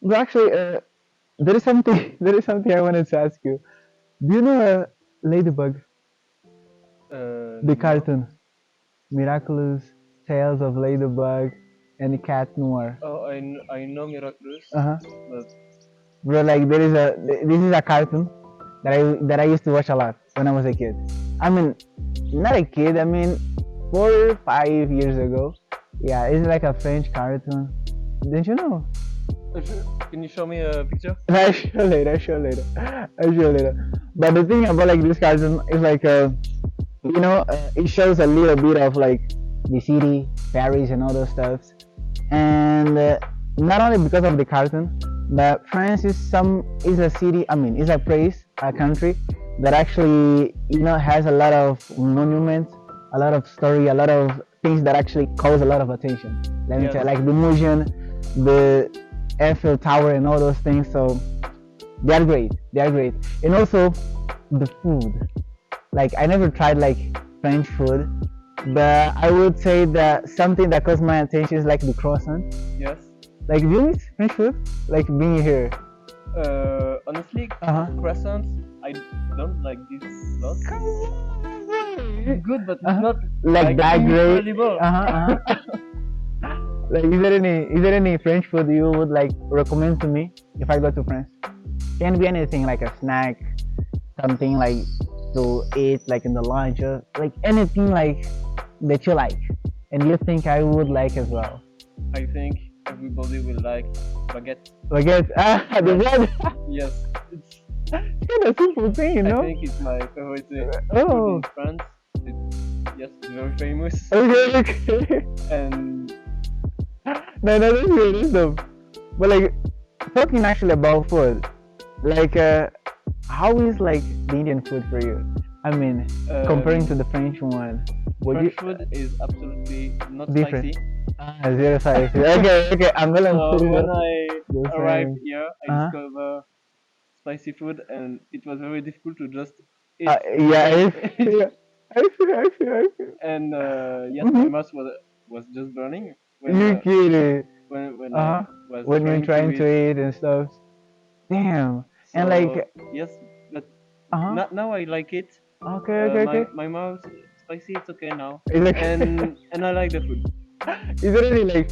But actually, there is something. There is something I wanted to ask you. Do you know Ladybug, the No. cartoon, Miraculous Tales of Ladybug and Cat Noir? Oh, I know Miraculous, Uh huh. but Bro, like this is a cartoon that I used to watch a lot when I was a kid. I mean, not a kid. I mean, 4 or 5 years ago. Yeah, it's like a French cartoon. Didn't you know? can you show me a picture? I show later. I show later. I show later. But the thing about like this cartoon is like it shows a little bit of like the city, Paris, and all those stuff. And not only because of the cartoon, but France is a city. I mean, is a place, a country that actually has a lot of monuments, a lot of story, a lot of things that actually cause a lot of attention. Let me Yes. tell you, like the museum, the Eiffel Tower, and all those things. So they are great. They are great, and also the food. Like I never tried like French food, but I would say that something that caught my attention is like the croissant. Yes. Like do you eat French food? Like being here. Honestly, Uh huh. croissants, I don't like this lot. Come on. It's good, but it's Uh-huh. not Like that great. incredible. Like is there any French food you would like recommend to me if I go to France? Can be anything like a snack, something like to eat like in the lunch, or like anything like that you like and you think I would like as well. I think everybody will like baguette. Baguette, the bread. Yes, it's. It's kind of simple thing, you I know. think it's my favorite Oh. food in France. It's yes, very famous. Okay, okay. And No, that's good, that's dope. But like talking actually about food, like how is like the Indian food for you? I mean, comparing to the French one, would French you food is absolutely not different? spicy. Zero size. Okay, okay. I'm gonna So put it when up I the arrived same. here, I Uh-huh. discovered spicy food, and it was very difficult to just eat. Yeah, yeah. I feel. And yes, Mhm. my mouth was just burning when You kidding? when Uh-huh. I was When you're trying to eat. eat and stuff. Damn. So And like, yes, but uh-huh. now I like it. Okay, okay, okay. My mouth spicy. It's okay now, It's like, and I like the food. is there any like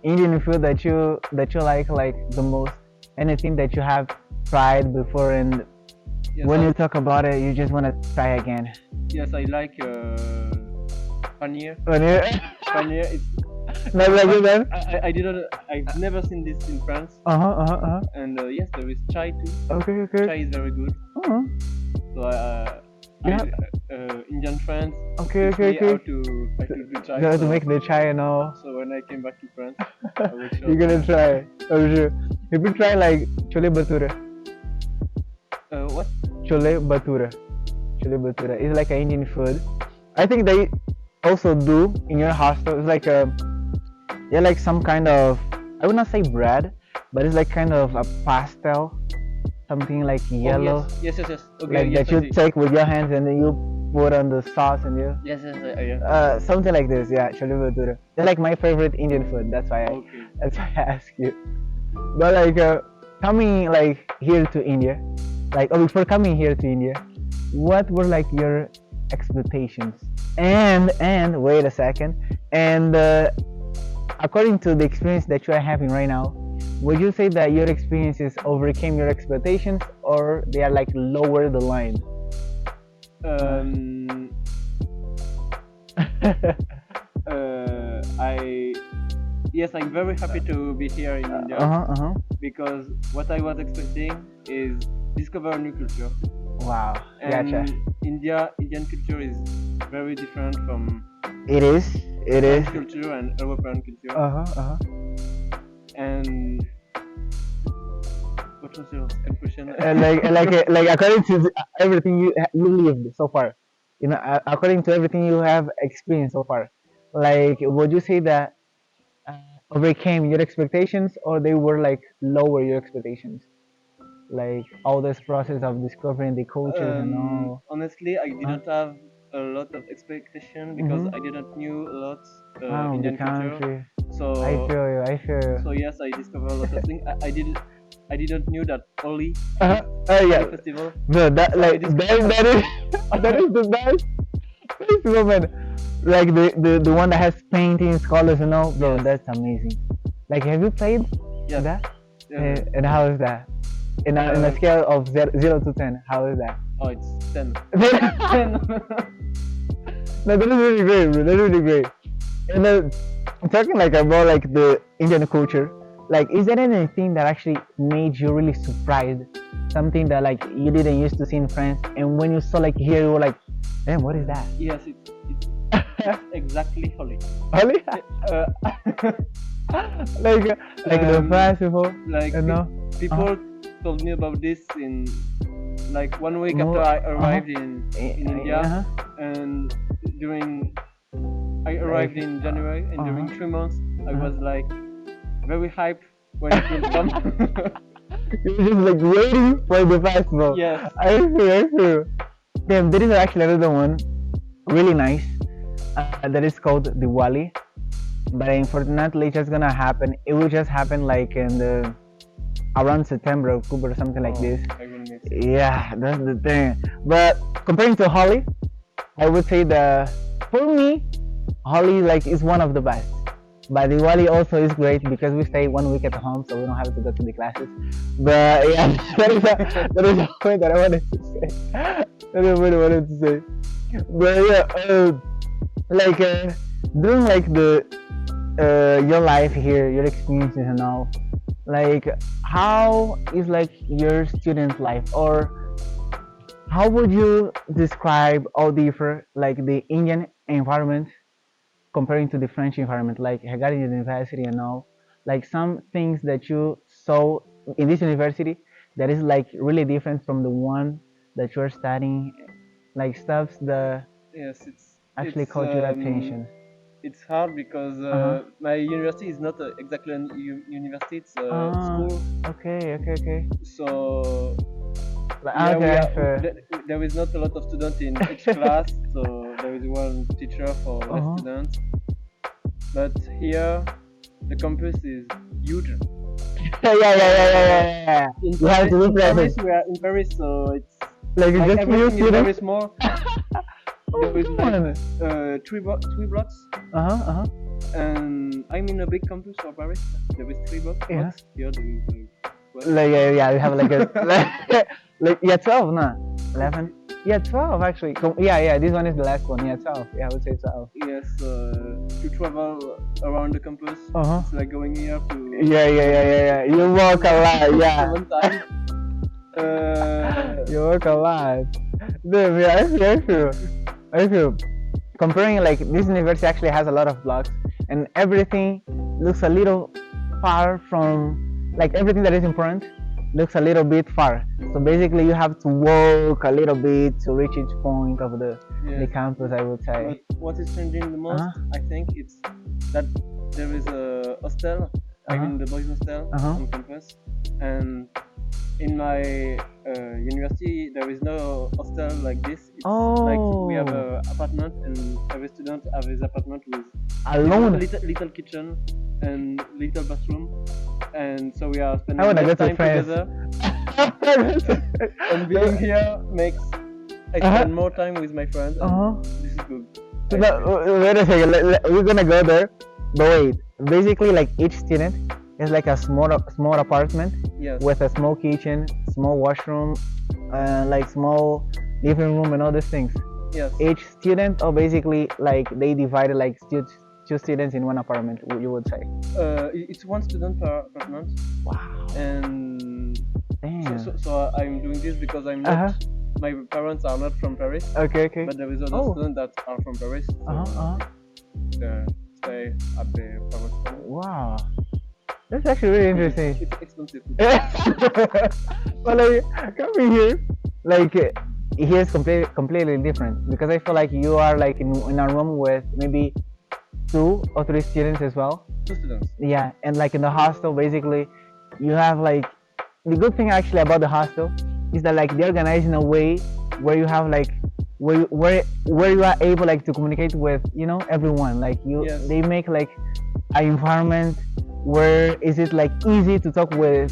Indian food that you like the most? Anything that you have tried before, and Yes, when you talk about it, you just want to try again? yes, I like paneer. When you Paneer. It's not like it then? I didn't. I've never seen this in France. Uh-huh. And yes, there is chai too. Okay, Chai okay. is very good. Uh-huh. So Yeah. Indian friends Okay, teach okay, me okay. how to do chai. You have to So, make the chai and all. so when I came back to France, I will show. You're gonna try. Oh sure. If you try like chole bhatura. What? Chole bhatura. Chole bhatura. It's like an Indian food. I think they also do in your hostel. It's like yeah, like some kind of, I would not say bread, but it's like kind of a pastel, something like yellow, Oh, yes. Okay. like Yes, that I you see. take with your hands and then you put on the sauce and you Yes. Yeah. something like this. Yeah, chole bhatura. They're like my favorite Indian food. Okay. That's why I ask you. But like coming like here to India, like before coming here to India, what were like your expectations? And wait a second. And according to the experience that you are having right now, would you say that your experiences overcame your expectations, or they are like lower the line? Um. I. Yes, I'm very happy to be here in India Uh-huh. because what I was expecting is discover a new culture. Wow. And Gotcha. Indian culture is very different from It is. It is. French culture and European culture. Uh-huh. And what was your second question? Like according to everything you lived so far, according to everything you have experienced so far, like would you say that uh, overcame your expectations, or they were like lower your expectations, like all this process of discovering the cultures and all? Honestly, I didn't have a lot of expectation because Mhm. I didn't knew a lot The Indian culture. country. So I feel you. so yes, I discovered a lot of things. I did I didn't knew that Oli Yeah, festival. bro, that So like it is that is that is the best festival, man. Like the one that has paintings, colors, bro. Yes. That's amazing. Like, have you played Yes. that? Yeah. And how is that? In a scale of 0 to 10, how is that? Oh, it's 10. No, 10. that is really great, bro. That's really great. And talking like about like the Indian culture, like, is there anything that actually made you really surprised? Something that like you didn't used to see in France, and when you saw like here, you were like, damn, what is that? Yes, it's exactly Oli. Really? Uh, like the festival, like people told me about this in like 1 week after I arrived in India, and during I arrived in January, and during 3 months I was like very hyped when it will come. You were just like waiting for the festival. Yes. I feel. Damn, there is actually another one, really nice, that is called Diwali. But unfortunately, it's just gonna happen. It will just happen like in the around September, October, something like this. I will miss. Yeah, that's the thing. But comparing to Holi, I would say for me, Holi like is one of the best. But Diwali also is great because we stay 1 week at home, so we don't have to go to the classes. But yeah, that is a point that I wanted to say. That is what I wanted to say. But yeah, like during like the your life here, your experiences and all, like how is like your student life, or how would you describe or differ like the Indian environment comparing to the French environment, like regarding the university and all, like some things that you saw in this university that is like really different from the one that you're studying, like stuffs that Yes, actually caught your attention. It's hard because my university is not exactly a university; it's a school. Okay. So Like, there is not a lot of students in each class, so there is one teacher for less students. But here, the campus is huge. yeah. You have to look at it. We are in Paris, so it's Like it's just few everything is very students. small. There is like three blocks, and I'm in a big campus for Paris. There is 3 blocks. Yeah. Here there is Like yeah, you have like a like 12, no, 11. Yeah, 12 actually. Yeah. This one is the last one. Yeah, 12. Yeah, I would say 12. Yes, to travel around the campus, it's like going here to Yeah. You walk a lot. Yeah. 7 times. You work a lot. Dude, yeah, I feel. Comparing like this university actually has a lot of blocks, and everything looks a little far from like everything that is important looks a little bit far. So basically, you have to walk a little bit to reach each point of the campus, I would say. But what is changing the most, I think, it's that there is a hostel, I mean the boys' hostel on campus, and in my university there is no hostel like this. It's like we have an apartment, and every student has his apartment with alone little kitchen and little bathroom, and so we are spending I wanna less go to time France. together. And being here makes I spend more time with my friends, and this is good. So wait a second, we're gonna go there, but wait. Basically, like each student is like a small apartment with a small kitchen, small washroom, like small living room and all these things. Yes. Each student, or basically like they divided like two students in one apartment, you would say. It's 1 student per apartment. Wow. And damn. so I'm doing this because I'm not. My parents are not from Paris. Okay. But there is other students that are from Paris. So they stay at the parents' home. Wow. That's actually really interesting. It's expensive. But like coming here, like here is completely different, because I feel like you are like in a room with maybe 2 or 3 students as well. 2 students. Yeah, and like in the hostel, basically, you have like the good thing actually about the hostel is that like they organize in a way where you have like where you are able like to communicate with everyone. Like they make like an environment where is it like easy to talk with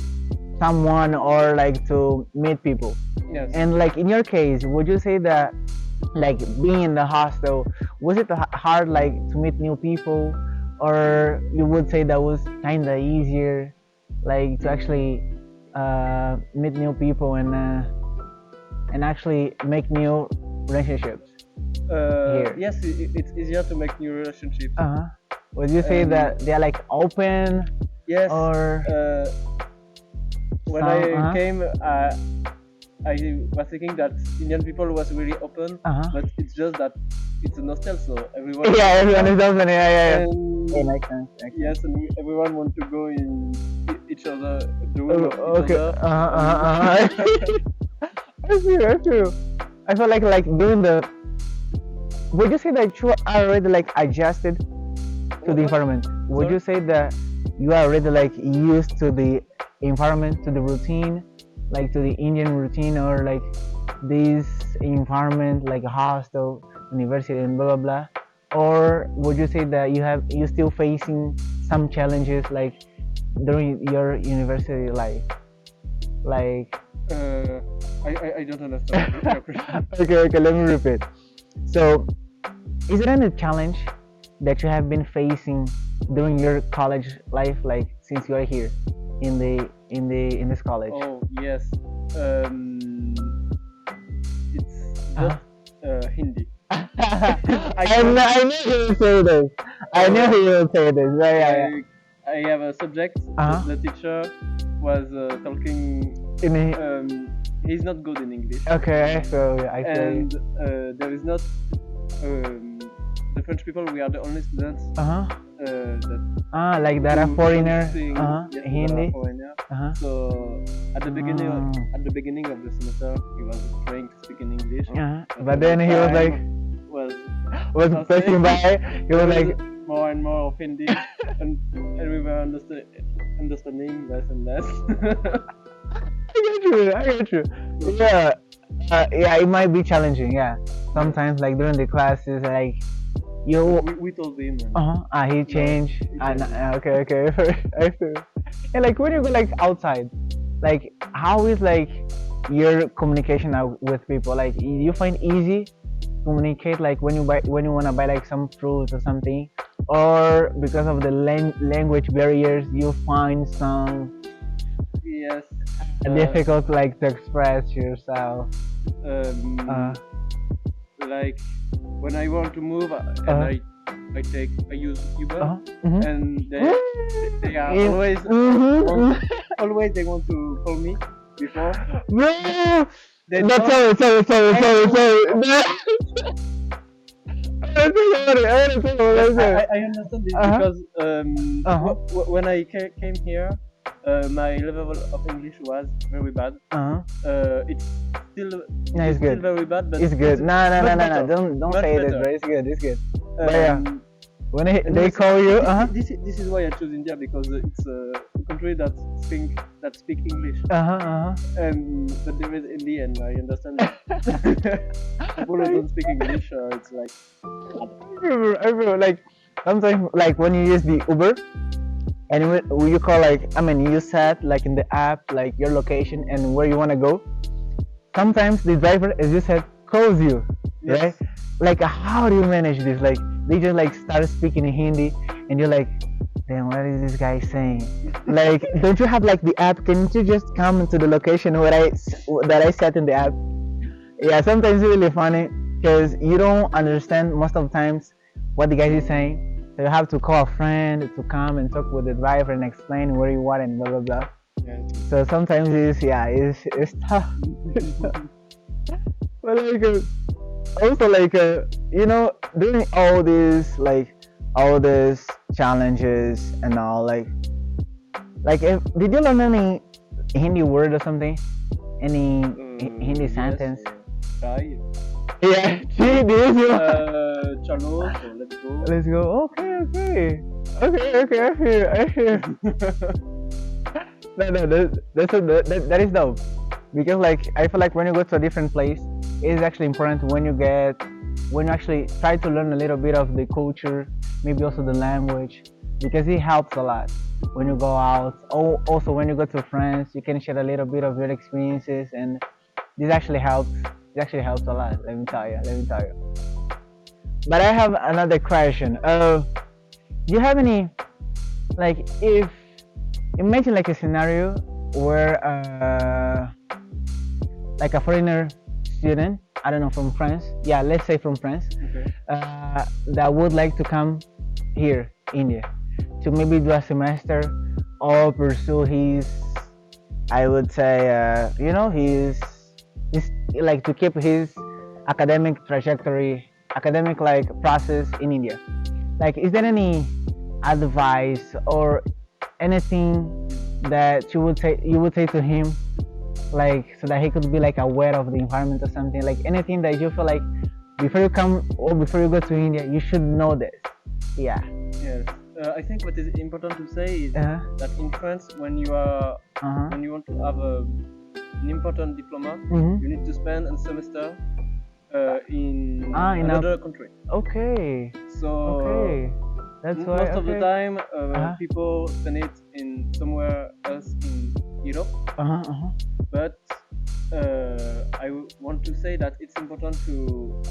someone or like to meet people. Yes. And like in your case, would you say that like being in the hostel, was it hard like to meet new people, or you would say that was kind of easier like to actually meet new people and actually make new relationships here? Yes, it's easier to make new relationships. Would you say that they're like open? Yes. Or when I came, I was thinking that Indian people was really open, but it's just that it's a hostel, so everyone. Yeah, everyone is open. Yeah. And it makes sense. Yes, and everyone want to go in each other the room of each Okay. other. That's true. I feel like doing the. Would you say that you are already like adjusted to the environment? Would you say that you are already like used to the environment, to the routine, like to the Indian routine, or like this environment like a hostel, university, and blah blah blah? Or would you say that you still facing some challenges like during your university life? Like I don't understand your question. Okay, let me repeat. So, is there any challenge that you have been facing during your college life, like since you are here in this college? Oh yes, it's just Hindi. I knew he would say this. I knew he would say this. Yeah. I have a subject. The teacher was talking. He's not good in English. Okay, I feel. And there is not. The French people, we are the only students. Like that a foreigner. Yes, Hindi. Foreigner. So at the beginning of the semester, he was trying to speak in English. But then he was like. Was passing by. He was like more and more of Hindi, and we were understanding less and less. I get you. Yeah. Yeah, it might be challenging. Yeah, sometimes like during the classes, like you. We told him. He changed. Okay. I feel. And like when you go like outside, like how is like your communication with people? Like you find easy communicate like when you want to buy like some fruits or something, or because of the language barriers you find some difficult like to express yourself. Like when I want to move and I use Uber and they are always they want to call me before. Sorry. I understand this because when I came here, my level of English was very bad. It's still very bad, but it's good. No. Don't say this, bro. It's good. But yeah, when they call you, this is why I choose India, because it's a country that speak English. But there is India, and I understand that people who don't speak English, it's like. I feel like sometimes like when you use the Uber, and when you call you set like in the app like your location and where you want to go. Sometimes the driver, as you said, calls you, right? Like how do you manage this? Like they just like start speaking in Hindi, and you're like, damn, what is this guy saying? Like, don't you have like the app? Can't you just come to the location that I set in the app? Yeah, sometimes it's really funny because you don't understand most of the times what the guy is saying. So you have to call a friend to come and talk with the driver and explain where you are and blah blah blah. So sometimes it's tough. But like also like doing all these challenges and all like did you learn any Hindi word or something? Any Hindi sentence? Try. Yeah, see this Chalo, so let's go. Let's go. Okay. I hear. No, that is dope. Because like I feel like when you go to a different place, it is actually important when you actually try to learn a little bit of the culture, maybe also the language, because it helps a lot. when you go out. Also, when you go to France, you can share a little bit of your experiences, and this actually helps. It actually helps a lot. Let me tell you. Let me tell you. But I have another question. Do you have any, like, if imagine like a scenario where like a foreigner student, I don't know, from France, yeah, let's say from France, Okay. that would like to come here, India, to maybe do a semester or pursue his, I would say, his like to keep his academic trajectory, academic like process in India. Like, is there any advice or anything that you would say to him, like, so that he could be like aware of the environment or something, like anything that you feel like before you come or before you go to India you should know this? Yeah. Yes. I think what is important to say is Uh-huh. that in France, when you are Uh-huh. when you want to have an important diploma, Mm-hmm. you need to spend a semester in in another country. Okay. So Okay. That's why. most of the time, Uh-huh. people spend it in somewhere else in Europe. Uh-huh. Uh-huh. But I want to say that it's important to.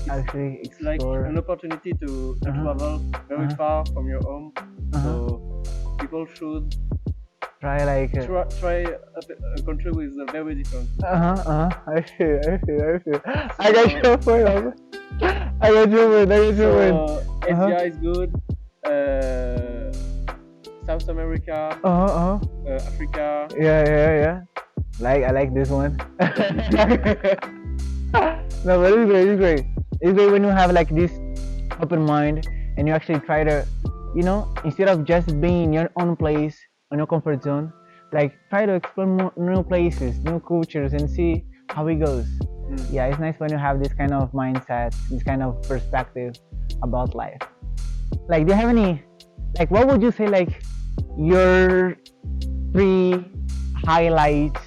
Actually It's like explore. an opportunity to Uh-huh. travel very Uh-huh. far from your home. Uh-huh. So people should Try like. try a country with a very different. Uh-huh. Uh-huh. I see. I see. I see. I got your point. I got your point. I got your point. So Asia is good. South America, Uh-huh. Uh-huh. Africa. Yeah, yeah, yeah. Like, I like this one. No, but it's great. It's great. It's great when you have like this open mind and you actually try to, instead of just being in your own place, on your comfort zone, like try to explore more, new places, new cultures, and see how it goes. Yeah, it's nice when you have this kind of mindset, this kind of perspective about life. Like, do you have any, like, what would you say, like, your 3 highlights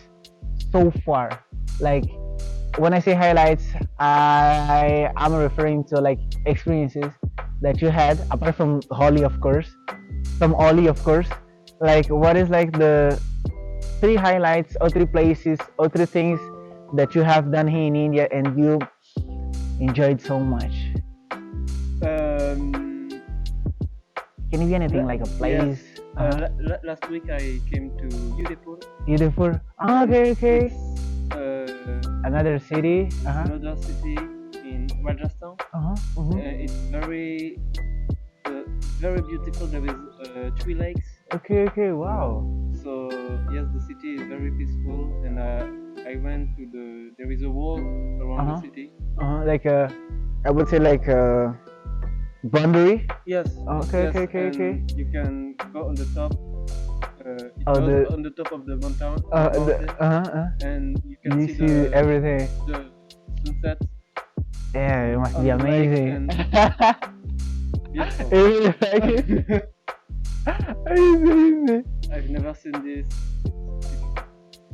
so far? Like, when I say highlights, I'm referring to like experiences that you had apart from Holly, of course, from Ollie, of course. Like, what is like the 3 highlights or 3 places or 3 things that you have done here in India and you enjoyed so much? Can it be anything, like a place? Yes. Last week I came to Udaipur. Udaipur. Okay, okay. It's Another city. another city in Rajasthan. It's very beautiful. There is 3 lakes. Okay, okay, wow. So yes, the city is very peaceful, and I went to there is a wall around the city. Like I would say like a boundary. Yes. Okay, yes, okay, okay, and okay. you can go on the top. It Oh, goes on the top of the mountain. And you can You see see everything. the sunset. Yeah, it must on be the lake amazing. and- Beautiful. It really like it. Amazing. I've never seen this.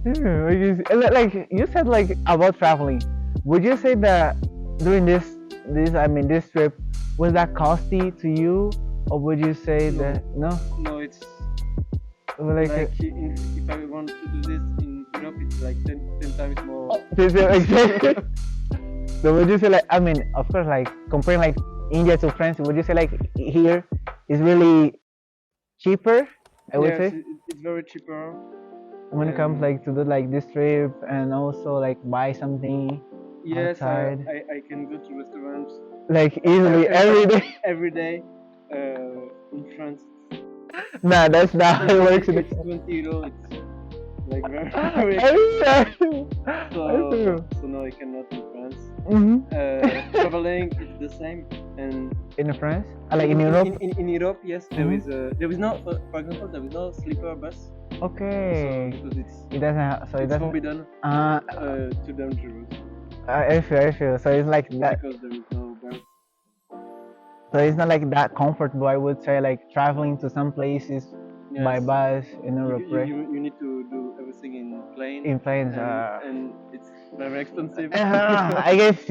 Like you said, like about traveling. Would you say that during this trip, was that costly to you, or would you say No. that no? No, it's Like, if I want to do this in Europe, it's like 10 times more. exactly. So would you say like, of course, like comparing like India to France, would you say like here is really cheaper? I would Yes, say it's very cheaper. when it comes like to do like this trip and also like buy something Yes, outside, I can go to restaurants like easily every day. every day. In France, Nah, that's not how it works. it's 20 euro. It's like very, very I so no, I cannot in France. Traveling is the same, and In France, like in Europe. in Europe, yes, there is no, for example, there is no sleeper bus. Okay. So, because It doesn't have, so it it's doesn't. forbidden Uh, to dangerous I feel. So it's like that. because there is no bus. So it's not like that comfortable. I would say like traveling to some places Yes. by bus in Europe, right? You need to do everything in plane. In planes. And it's very expensive. I guess. I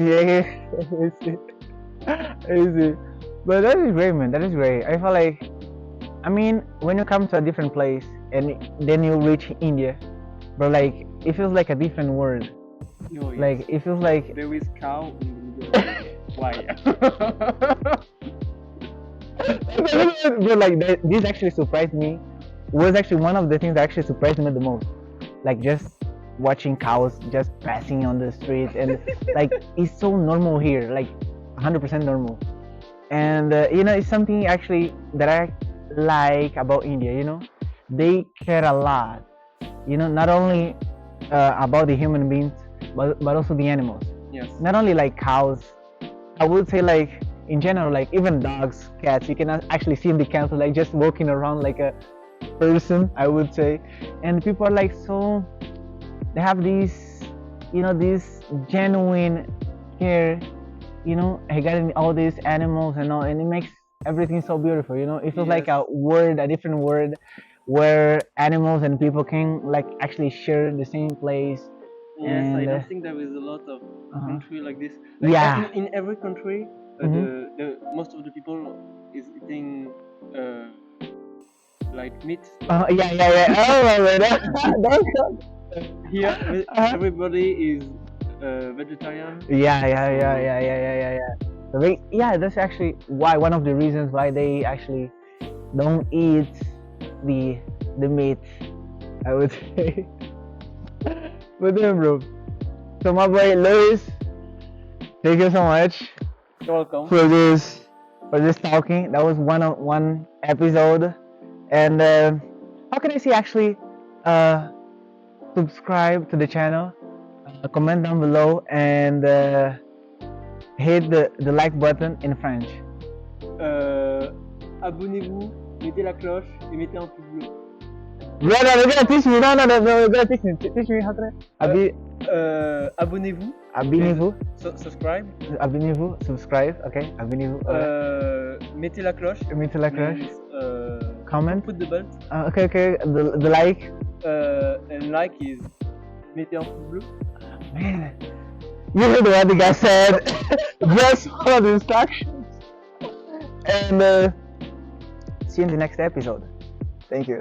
see. But that is great, man. That is great. I feel like I mean, when you come to a different place and then you reach India, but like it feels like a different world. No, yes. Like it feels like there is cow in the middle. Why? but like this actually surprised me. Was actually one of the things that actually surprised me the most. Like just watching cows just passing on the street, and like it's so normal here, like 100% normal. And it's something actually that I like about India. They care a lot. Not only about the human beings, but also the animals. Yes. Not only like cows. I would say like in general, like even dogs, cats. You can actually see the cats like just walking around like a person, I would say. And people are like so. They have this, this genuine care, regarding all these animals and all, and it makes everything so beautiful. It feels like a different word, where animals and people can like actually share the same place. Yes, and, I don't think there is a lot of country like this. Like Yeah. In every country, the most of the people is eating like meat. Yeah. Oh my god. Here, everybody is vegetarian. Yeah. Yeah, that's actually why one of the reasons why they actually don't eat the meat, I would say. But then, bro. So my boy Louis, thank you so much. You're welcome. for this talking. That was one episode, and how can I say actually, subscribe to the channel, comment down below, and hit the like button in French. Abonnez-vous, mettez la cloche et mettez un pouce bleu. Yeah, no, you're gonna teach me. No, you're gonna teach me. Teach me how can I? Abonnez-vous. Abonnez-vous. Subscribe. Abonnez-vous. Subscribe. Okay. Abonnez-vous. Mettez la cloche. Mettez la cloche. Means, comment. Put the belt. Okay. The like. And like is mettez un pouce bleu. Man, you heard what the guy said. Just follow the instructions. And see you in the next episode. Thank you.